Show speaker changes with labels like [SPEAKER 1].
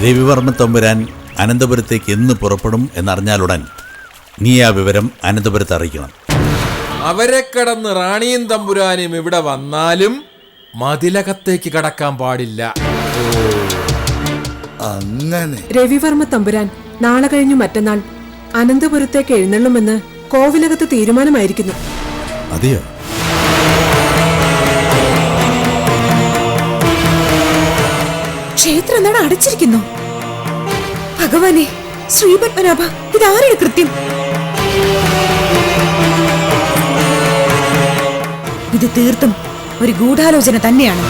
[SPEAKER 1] രവിവർമ്മ തമ്പുരാൻ അനന്തപുരത്തേക്ക് എന്ന് പുറപ്പെടും എന്നറിഞ്ഞാലുടൻ നീ ആ വിവരം അനന്തപുരത്ത് അറിയിക്കണം.
[SPEAKER 2] അവരെ കടന്ന് റാണിയും തമ്പുരാനും ഇവിടെ വന്നാലും മതിലകത്തേക്ക് കടക്കാൻ പാടില്ല.
[SPEAKER 3] അങ്ങനെ
[SPEAKER 4] രവിവർമ്മ തമ്പുരാൻ നാളെ കഴിഞ്ഞു മറ്റന്നാൾ അനന്തപുരത്തേക്ക് എഴുന്നള്ളുമെന്ന് കോവിലകത്ത് തീരുമാനമായിരിക്കുന്നു.
[SPEAKER 1] അതെയോ?
[SPEAKER 5] ക്ഷേത്രം എന്താണ് അടച്ചിരിക്കുന്നു? ഭഗവാനെ, ശ്രീപത്മനാഭ, ഇതാരുടെ കൃത്യം? ഇത് തീർത്തും ഒരു ഗൂഢാലോചന തന്നെയാണ്.